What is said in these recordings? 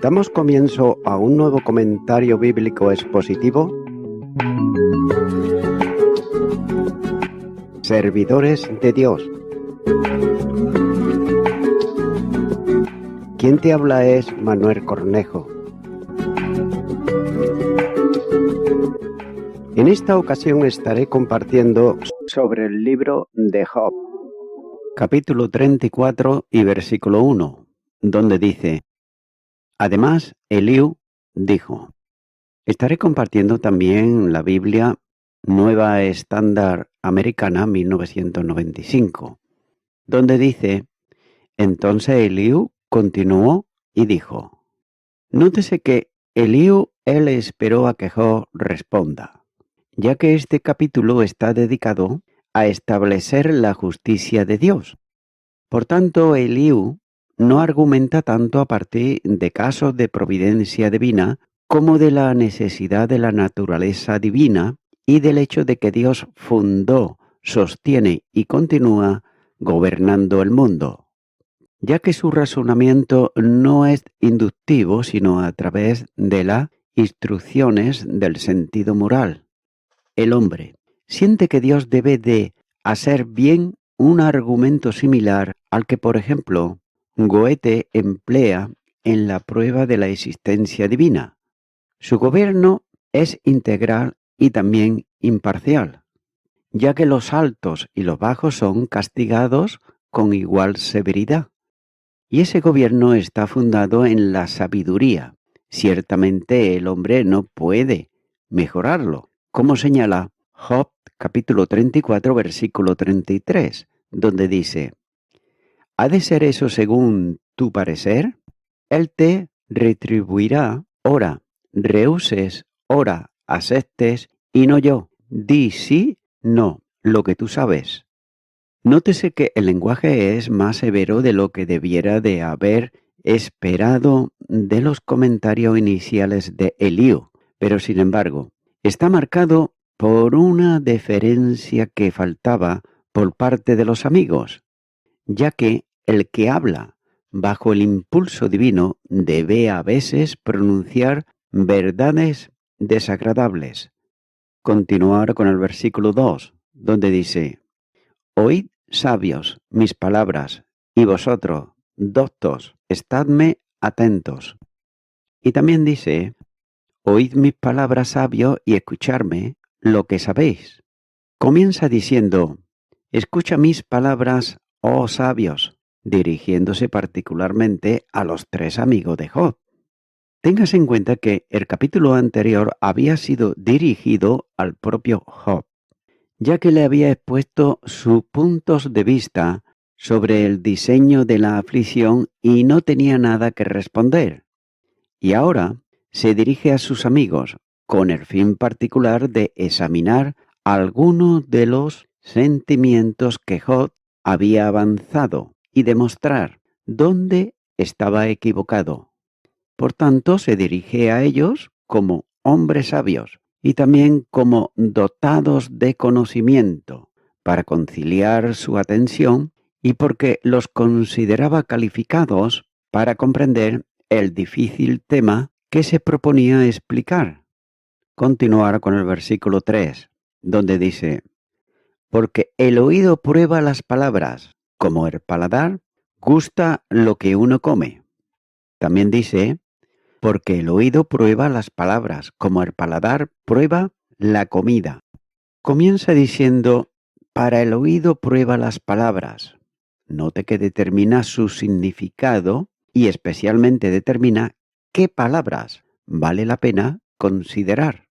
Damos comienzo a un nuevo comentario bíblico expositivo. Servidores de Dios. Quien te habla es Manuel Cornejo. En esta ocasión estaré compartiendo sobre el libro de Job, capítulo 34 y versículo 1, donde dice: Además, Eliú dijo. Estaré compartiendo también la Biblia Nueva Estándar Americana 1995, donde dice: Entonces Eliú continuó y dijo. Nótese que Eliú él esperó a que Job responda, ya que este capítulo está dedicado a establecer la justicia de Dios. Por tanto, Eliú no argumenta tanto a partir de casos de providencia divina como de la necesidad de la naturaleza divina y del hecho de que Dios fundó, sostiene y continúa gobernando el mundo, ya que su razonamiento no es inductivo sino a través de las instrucciones del sentido moral. El hombre siente que Dios debe de hacer bien un argumento similar al que, por ejemplo, Goethe emplea en la prueba de la existencia divina. Su gobierno es integral y también imparcial, ya que los altos y los bajos son castigados con igual severidad. Y ese gobierno está fundado en la sabiduría. Ciertamente el hombre no puede mejorarlo, como señala Job capítulo 34 versículo 33, donde dice: ¿Ha de ser eso según tu parecer? Él te retribuirá, ora rehuses, ora aceptes, y no yo. Di sí, no, lo que tú sabes. Nótese que el lenguaje es más severo de lo que debiera de haber esperado de los comentarios iniciales de Eliú, pero sin embargo, está marcado por una deferencia que faltaba por parte de los amigos, ya que el que habla bajo el impulso divino debe a veces pronunciar verdades desagradables. Continuar con el versículo 2, donde dice: Oíd, sabios, mis palabras, y vosotros, doctos, estadme atentos. Y también dice: Oíd mis palabras, sabios, y escuchadme lo que sabéis. Comienza diciendo: Escucha mis palabras, oh sabios, dirigiéndose particularmente a los tres amigos de Job. Tengas en cuenta que el capítulo anterior había sido dirigido al propio Job, ya que le había expuesto sus puntos de vista sobre el diseño de la aflicción y no tenía nada que responder. Y ahora se dirige a sus amigos con el fin particular de examinar algunos de los sentimientos que Job había avanzado y demostrar dónde estaba equivocado. Por tanto, se dirige a ellos como hombres sabios y también como dotados de conocimiento, para conciliar su atención y porque los consideraba calificados para comprender el difícil tema que se proponía explicar. Continuar con el versículo 3, donde dice: Porque el oído prueba las palabras, como el paladar gusta lo que uno come. También dice: Porque el oído prueba las palabras, como el paladar prueba la comida. Comienza diciendo: para el oído prueba las palabras. Note que determina su significado y especialmente determina qué palabras vale la pena considerar,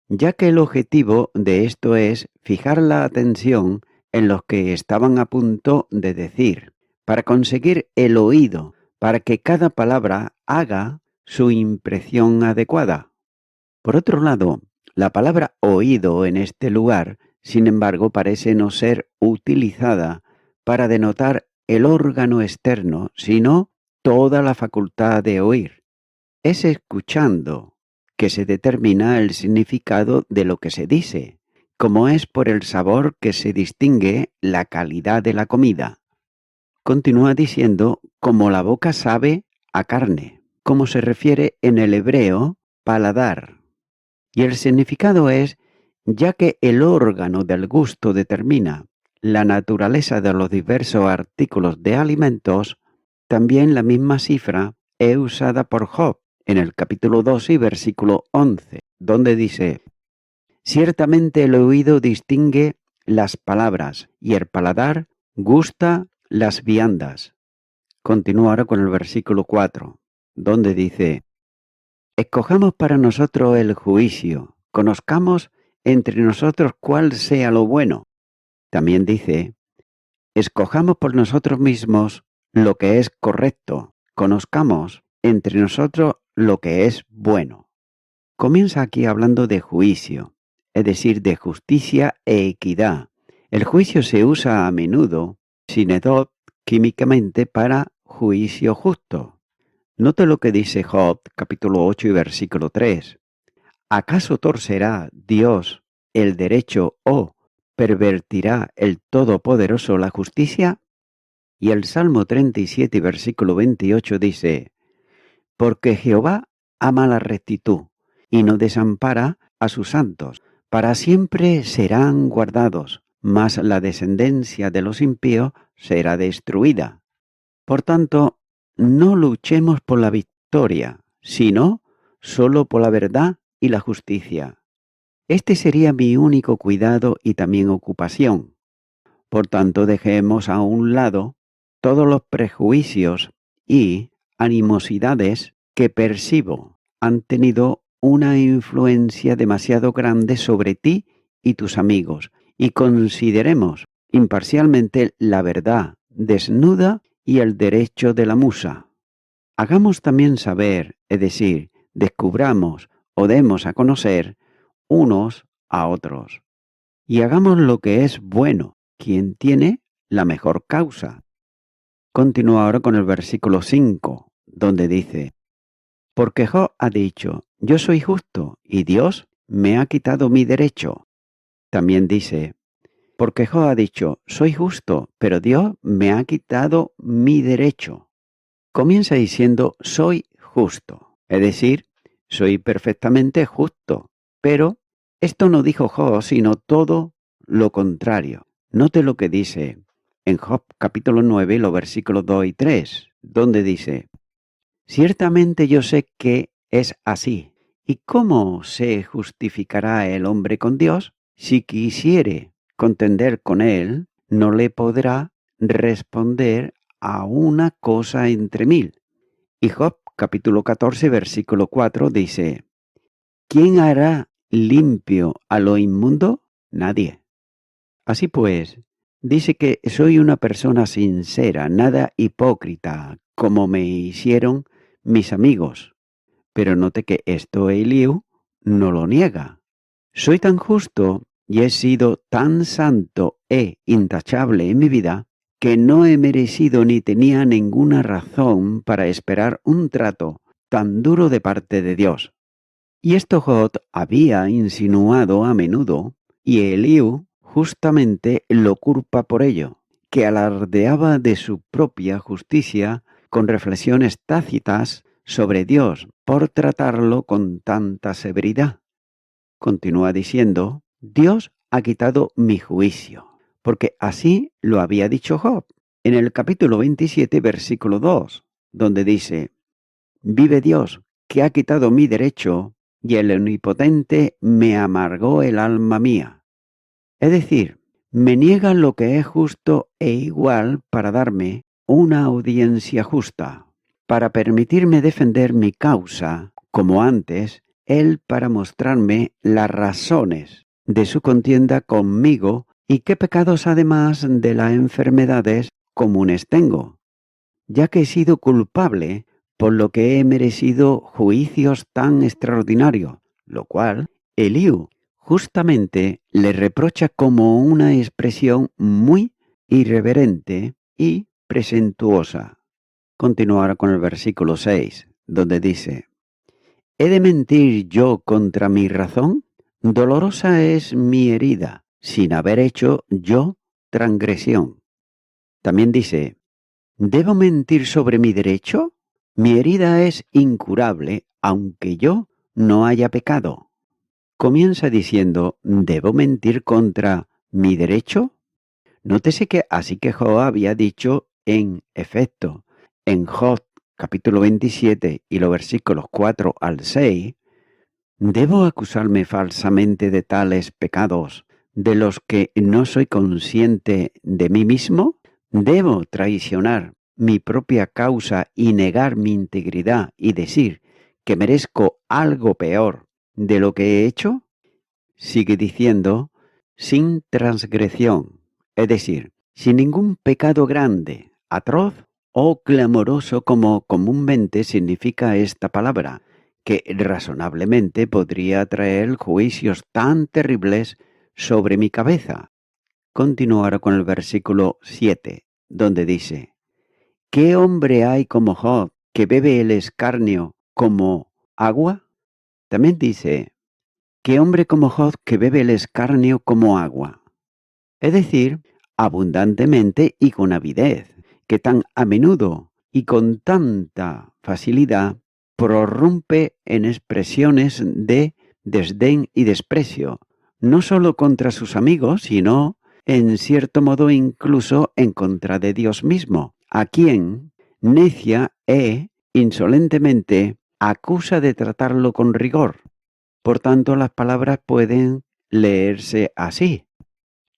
ya que el objetivo de esto es fijar la atención en los que estaban a punto de decir, para conseguir el oído, para que cada palabra haga su impresión adecuada. Por otro lado, la palabra oído en este lugar, sin embargo, parece no ser utilizada para denotar el órgano externo, sino toda la facultad de oír. Es escuchando que se determina el significado de lo que se dice, como es por el sabor que se distingue la calidad de la comida. Continúa diciendo: como la boca sabe a carne, como se refiere en el hebreo paladar. Y el significado es, ya que el órgano del gusto determina la naturaleza de los diversos artículos de alimentos, también la misma cifra es usada por Job en el capítulo 2 y versículo 11, donde dice: ciertamente el oído distingue las palabras y el paladar gusta las viandas. Continúa ahora con el versículo 4, donde dice: escojamos para nosotros el juicio, conozcamos entre nosotros cuál sea lo bueno. También dice: escojamos por nosotros mismos lo que es correcto, conozcamos entre nosotros lo que es bueno. Comienza aquí hablando de juicio, es decir, de justicia e equidad. El juicio se usa a menudo, sinedot, químicamente para juicio justo. Note lo que dice Job, capítulo 8 y versículo 3. ¿Acaso torcerá Dios el derecho o pervertirá el Todopoderoso la justicia? Y el Salmo 37, versículo 28 dice: porque Jehová ama la rectitud y no desampara a sus santos. Para siempre serán guardados, mas la descendencia de los impíos será destruida. Por tanto, no luchemos por la victoria, sino solo por la verdad y la justicia. Este sería mi único cuidado y también ocupación. Por tanto, dejemos a un lado todos los prejuicios y animosidades que percibo han tenido una influencia demasiado grande sobre ti y tus amigos, y consideremos imparcialmente la verdad desnuda y el derecho de la musa. Hagamos también saber, es decir, descubramos o demos a conocer unos a otros. Y hagamos lo que es bueno, quien tiene la mejor causa. Continúa ahora con el versículo 5, donde dice: porque Job ha dicho, yo soy justo, y Dios me ha quitado mi derecho. También dice: porque Job ha dicho, soy justo, pero Dios me ha quitado mi derecho. Comienza diciendo, soy justo, es decir, soy perfectamente justo, pero esto no dijo Job, sino todo lo contrario. Note lo que dice en Job capítulo 9, los versículos 2 y 3, donde dice: ciertamente yo sé que es así. ¿Y cómo se justificará el hombre con Dios? Si quisiere contender con él, no le podrá responder a una cosa entre mil. Y Job capítulo 14, versículo 4 dice: ¿quién hará limpio a lo inmundo? Nadie. Así pues, dice que soy una persona sincera, nada hipócrita, como me hicieron mis amigos. Pero note que esto Eliú no lo niega. Soy tan justo y he sido tan santo e intachable en mi vida que no he merecido ni tenía ninguna razón para esperar un trato tan duro de parte de Dios. Y esto Job había insinuado a menudo, y Eliú justamente lo culpa por ello, que alardeaba de su propia justicia con reflexiones tácitas sobre Dios por tratarlo con tanta severidad. Continúa diciendo: Dios ha quitado mi juicio, porque así lo había dicho Job en el capítulo 27, versículo 2, donde dice: vive Dios, que ha quitado mi derecho, y el omnipotente me amargó el alma mía. Es decir, me niega lo que es justo e igual para darme una audiencia justa, para permitirme defender mi causa, como antes, él para mostrarme las razones de su contienda conmigo y qué pecados además de las enfermedades comunes tengo, ya que he sido culpable por lo que he merecido juicios tan extraordinarios, lo cual Eliú justamente le reprocha como una expresión muy irreverente y presuntuosa. Continuará con el versículo 6, donde dice: ¿he de mentir yo contra mi razón? Dolorosa es mi herida, sin haber hecho yo transgresión. También dice: ¿debo mentir sobre mi derecho? Mi herida es incurable, aunque yo no haya pecado. Comienza diciendo, ¿debo mentir contra mi derecho? Nótese que así que Job había dicho en efecto, en Job capítulo 27 y los versículos 4 al 6, ¿debo acusarme falsamente de tales pecados de los que no soy consciente de mí mismo? ¿Debo traicionar mi propia causa y negar mi integridad y decir que merezco algo peor de lo que he hecho? Sigue diciendo, sin transgresión, es decir, sin ningún pecado grande, atroz o clamoroso como comúnmente significa esta palabra, que razonablemente podría traer juicios tan terribles sobre mi cabeza. Continuará con el versículo 7, donde dice, ¿qué hombre hay como Job que bebe el escarnio como agua? También dice, ¿qué hombre como Job que bebe el escarnio como agua? Es decir, abundantemente y con avidez, que tan a menudo y con tanta facilidad prorrumpe en expresiones de desdén y desprecio, no sólo contra sus amigos, sino, en cierto modo, incluso en contra de Dios mismo, a quien, necia e insolentemente, acusa de tratarlo con rigor. Por tanto, las palabras pueden leerse así.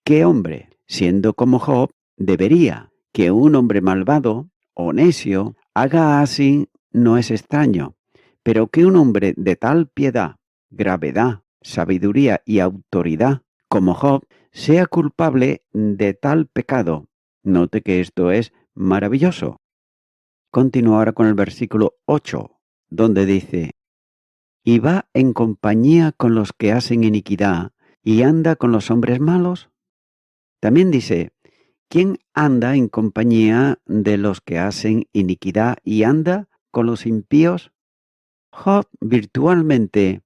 ¿Qué hombre, siendo como Job, debería que un hombre malvado o necio haga así? No es extraño, pero que un hombre de tal piedad, gravedad, sabiduría y autoridad como Job sea culpable de tal pecado. Note que esto es maravilloso. Continúa ahora con el versículo 8, donde dice, y va en compañía con los que hacen iniquidad y anda con los hombres malos. También dice, ¿quién anda en compañía de los que hacen iniquidad y anda con los impíos? Job virtualmente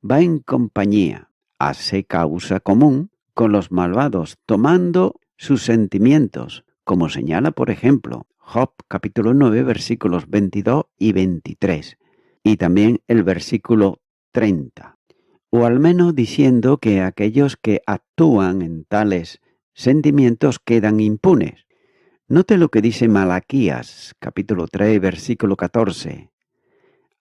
va en compañía, hace causa común con los malvados, tomando sus sentimientos, como señala, por ejemplo, Job capítulo 9, versículos 22 y 23, y también el versículo 30, o al menos diciendo que aquellos que actúan en tales sentimientos quedan impunes. Note lo que dice Malaquías, capítulo 3, versículo 14.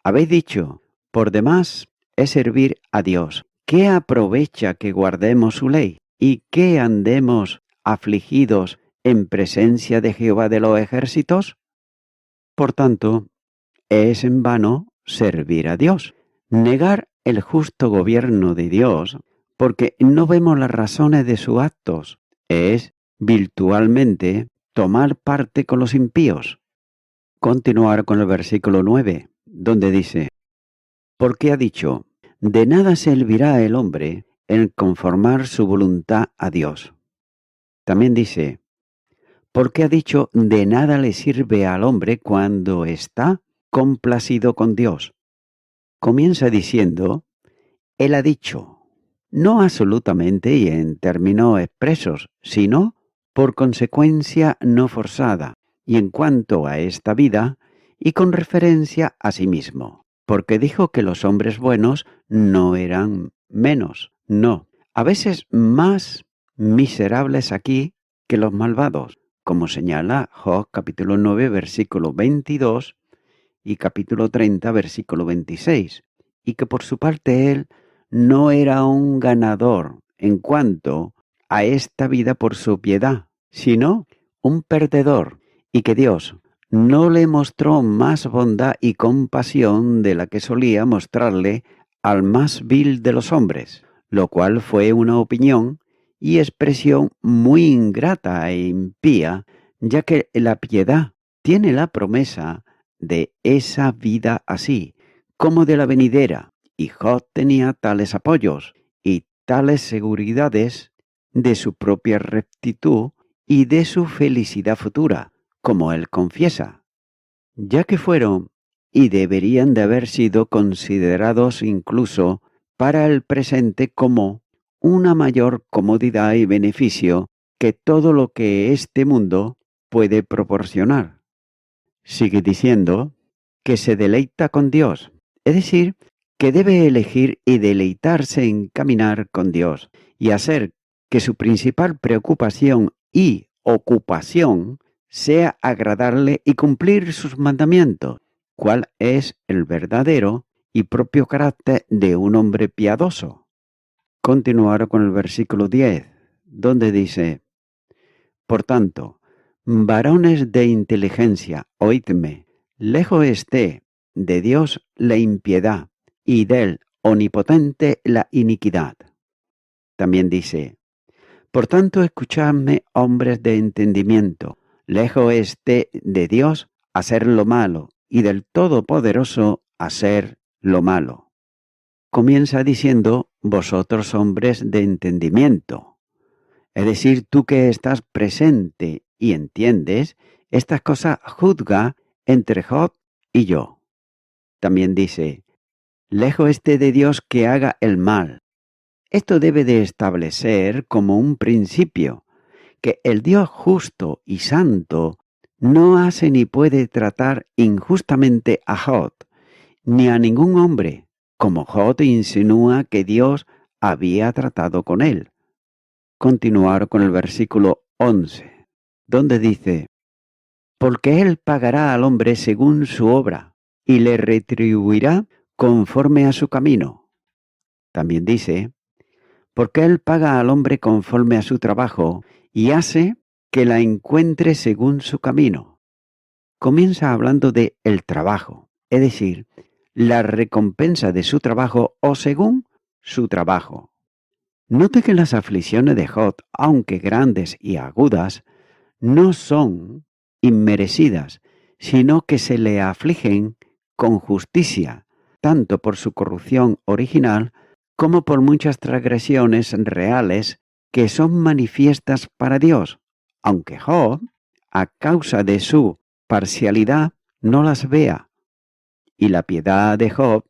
Habéis dicho, por demás es servir a Dios. ¿Qué aprovecha que guardemos su ley y que andemos afligidos en presencia de Jehová de los ejércitos? Por tanto, es en vano servir a Dios. Negar el justo gobierno de Dios, porque no vemos las razones de sus actos, es virtualmente tomar parte con los impíos. Continuar con el versículo 9, donde dice, porque ha dicho, de nada servirá el hombre en conformar su voluntad a Dios. También dice, porque ha dicho, de nada le sirve al hombre cuando está complacido con Dios. Comienza diciendo, él ha dicho, no absolutamente y en términos expresos, sino por consecuencia no forzada, y en cuanto a esta vida, y con referencia a sí mismo, porque dijo que los hombres buenos no eran menos, no, a veces más miserables aquí que los malvados, como señala Job capítulo 9, versículo 22 y capítulo 30, versículo 26, y que por su parte él no era un ganador en cuanto a esta vida por su piedad, sino un perdedor, y que Dios no le mostró más bondad y compasión de la que solía mostrarle al más vil de los hombres, lo cual fue una opinión y expresión muy ingrata e impía, ya que la piedad tiene la promesa de esa vida así, como de la venidera, y Job tenía tales apoyos y tales seguridades de su propia rectitud y de su felicidad futura, como él confiesa, ya que fueron y deberían de haber sido considerados incluso para el presente como una mayor comodidad y beneficio que todo lo que este mundo puede proporcionar. Sigue diciendo que se deleita con Dios, es decir, que debe elegir y deleitarse en caminar con Dios y hacer que su principal preocupación y ocupación sea agradarle y cumplir sus mandamientos, cuál es el verdadero y propio carácter de un hombre piadoso. Continuar con el versículo 10, donde dice: Por tanto, varones de inteligencia, oídme, lejos esté de Dios la impiedad y del Omnipotente la iniquidad. También dice: Por tanto, escuchadme, hombres de entendimiento, lejos esté de Dios hacer lo malo y del Todopoderoso hacer lo malo. Comienza diciendo: vosotros hombres de entendimiento. Es decir, tú que estás presente y entiendes, estas cosas juzga entre Job y yo. También dice: lejos esté de Dios que haga el mal. Esto debe de establecer como un principio, que el Dios justo y santo no hace ni puede tratar injustamente a Job, ni a ningún hombre, como Job insinúa que Dios había tratado con él. Continuar con el versículo 11, donde dice: Porque él pagará al hombre según su obra, y le retribuirá conforme a su camino. También dice: Porque él paga al hombre conforme a su trabajo, y hace que la encuentre según su camino. Comienza hablando de el trabajo, es decir, la recompensa de su trabajo o según su trabajo. Note que las aflicciones de Job, aunque grandes y agudas, no son inmerecidas, sino que se le afligen con justicia, tanto por su corrupción original como por muchas transgresiones reales que son manifiestas para Dios, aunque Job, a causa de su parcialidad, no las vea. Y la piedad de Job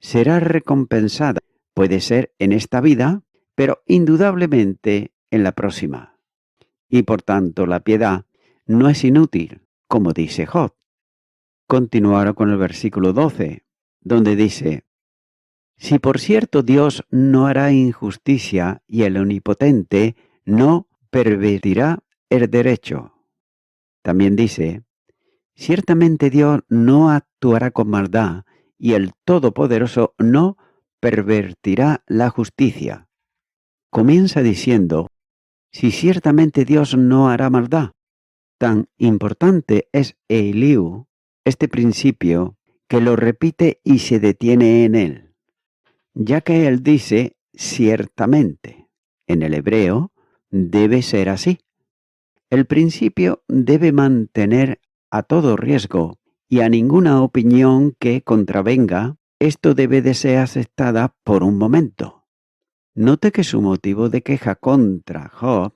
será recompensada, puede ser en esta vida, pero indudablemente en la próxima. Y por tanto la piedad no es inútil, como dice Job. Continuar con el versículo 12, donde dice: Si por cierto Dios no hará injusticia y el Omnipotente no pervertirá el derecho. También dice: Ciertamente Dios no actuará con maldad y el Todopoderoso no pervertirá la justicia. Comienza diciendo: si ciertamente Dios no hará maldad. Tan importante es Eliú, este principio, que lo repite y se detiene en él, ya que él dice ciertamente. En el hebreo debe ser así. El principio debe mantener a todo riesgo y a ninguna opinión que contravenga, esto debe de ser aceptada por un momento. Note que su motivo de queja contra Job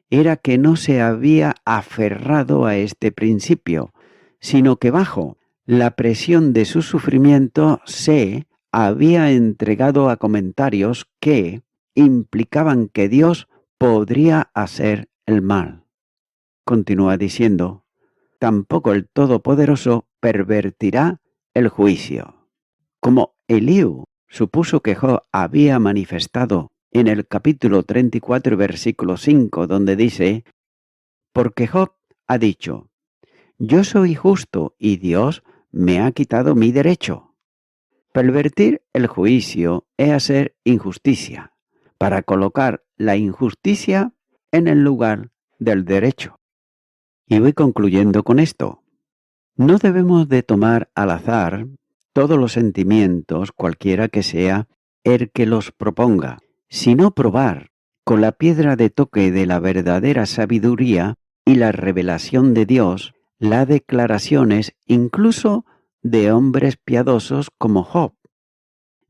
era que no se había aferrado a este principio, sino que bajo la presión de su sufrimiento se había entregado a comentarios que implicaban que Dios podría hacer el mal. Continúa diciendo: tampoco el Todopoderoso pervertirá el juicio. Como Eliú supuso que Job había manifestado en el capítulo 34, versículo 5, donde dice: Porque Job ha dicho: Yo soy justo y Dios me ha quitado mi derecho. Pervertir el juicio es hacer injusticia, para colocar la injusticia en el lugar del derecho. Y voy concluyendo con esto. No debemos de tomar al azar todos los sentimientos, cualquiera que sea el que los proponga, sino probar con la piedra de toque de la verdadera sabiduría y la revelación de Dios las declaraciones incluso de hombres piadosos como Job,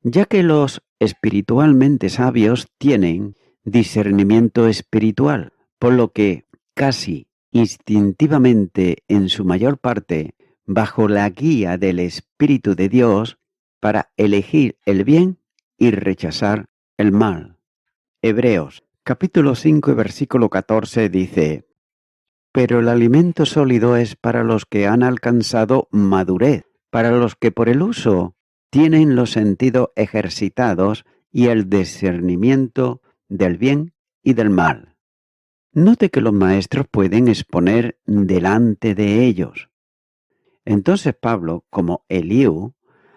ya que los espiritualmente sabios tienen discernimiento espiritual, por lo que casi instintivamente en su mayor parte bajo la guía del Espíritu de Dios para elegir el bien y rechazar el mal. Hebreos capítulo 5 y versículo 14 dice: Pero el alimento sólido es para los que han alcanzado madurez, para los que por el uso tienen los sentidos ejercitados y el discernimiento del bien y del mal. Note que los maestros pueden exponer delante de ellos. Entonces Pablo, como Eliú,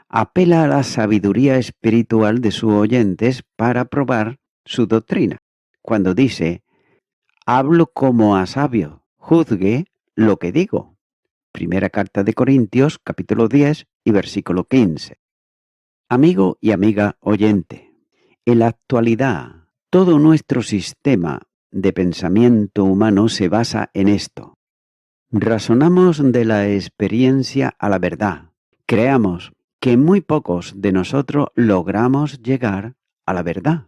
apela a la sabiduría espiritual de sus oyentes para probar su doctrina, cuando dice: hablo como a sabio, juzgue lo que digo. Primera carta de Corintios, capítulo 10 y versículo 15. Amigo y amiga oyente, en la actualidad, todo nuestro sistema de pensamiento humano se basa en esto. Razonamos de la experiencia a la verdad. Creamos que muy pocos de nosotros logramos llegar a la verdad.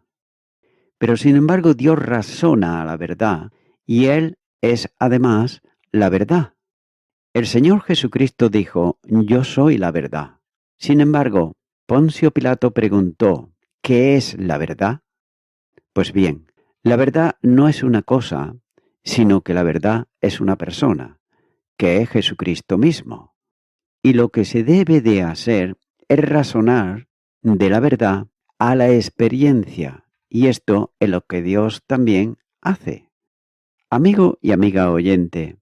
Pero sin embargo, Dios razona a la verdad y Él es además la verdad. El Señor Jesucristo dijo: yo soy la verdad. Sin embargo, Poncio Pilato preguntó: ¿qué es la verdad? Pues bien, la verdad no es una cosa, sino que la verdad es una persona, que es Jesucristo mismo. Y lo que se debe de hacer es razonar de la verdad a la experiencia, y esto es lo que Dios también hace. Amigo y amiga oyente,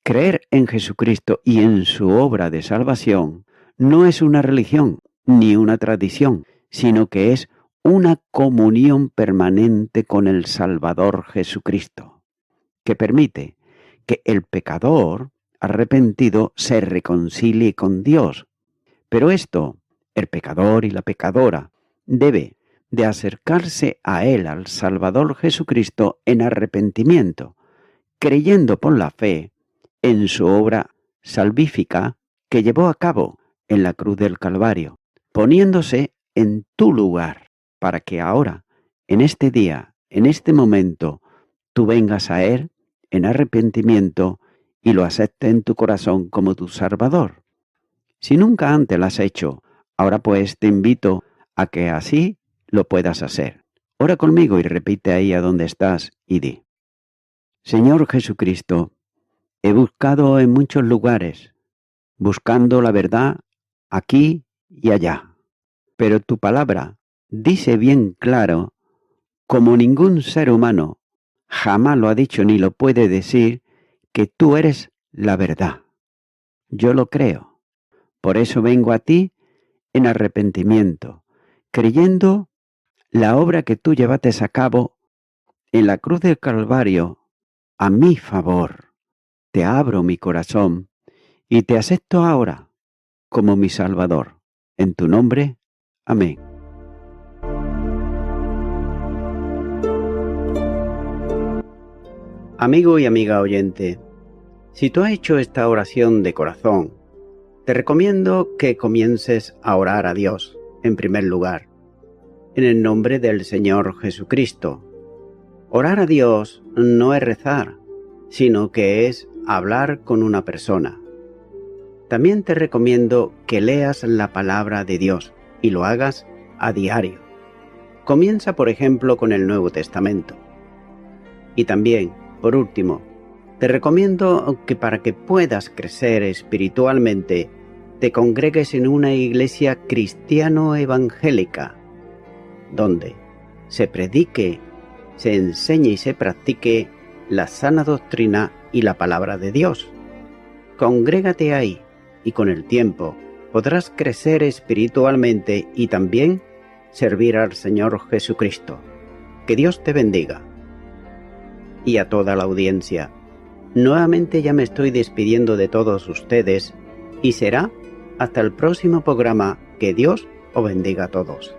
creer en Jesucristo y en su obra de salvación no es una religión ni una tradición, sino que es una comunión permanente con el Salvador Jesucristo, que permite que el pecador arrepentido se reconcilie con Dios. Pero esto, el pecador y la pecadora, debe de acercarse a Él, al Salvador Jesucristo, en arrepentimiento, creyendo por la fe en su obra salvífica que llevó a cabo en la cruz del Calvario, poniéndose en tu lugar, para que ahora, en este día, en este momento, tú vengas a Él en arrepentimiento y lo aceptes en tu corazón como tu Salvador. Si nunca antes lo has hecho, ahora pues te invito a que así lo puedas hacer. Ora conmigo y repite ahí a donde estás y di: Señor Jesucristo, he buscado en muchos lugares, buscando la verdad aquí y allá. Pero tu palabra dice bien claro, como ningún ser humano jamás lo ha dicho ni lo puede decir, que tú eres la verdad. Yo lo creo. Por eso vengo a ti en arrepentimiento, creyendo la obra que tú llevaste a cabo en la cruz del Calvario a mi favor. Te abro mi corazón y te acepto ahora como mi Salvador. En tu nombre, amén. Amigo y amiga oyente, si tú has hecho esta oración de corazón, te recomiendo que comiences a orar a Dios, en primer lugar, en el nombre del Señor Jesucristo. Orar a Dios no es rezar, sino que es hablar con una persona. También te recomiendo que leas la palabra de Dios y lo hagas a diario. Comienza, por ejemplo, con el Nuevo Testamento. Y también, por último, te recomiendo que para que puedas crecer espiritualmente, te congregues en una iglesia cristiano-evangélica, donde se predique, se enseñe y se practique la sana doctrina y la palabra de Dios. Congrégate ahí y con el tiempo podrás crecer espiritualmente y también servir al Señor Jesucristo. Que Dios te bendiga. Y a toda la audiencia, nuevamente ya me estoy despidiendo de todos ustedes y será hasta el próximo programa. Que Dios os bendiga a todos.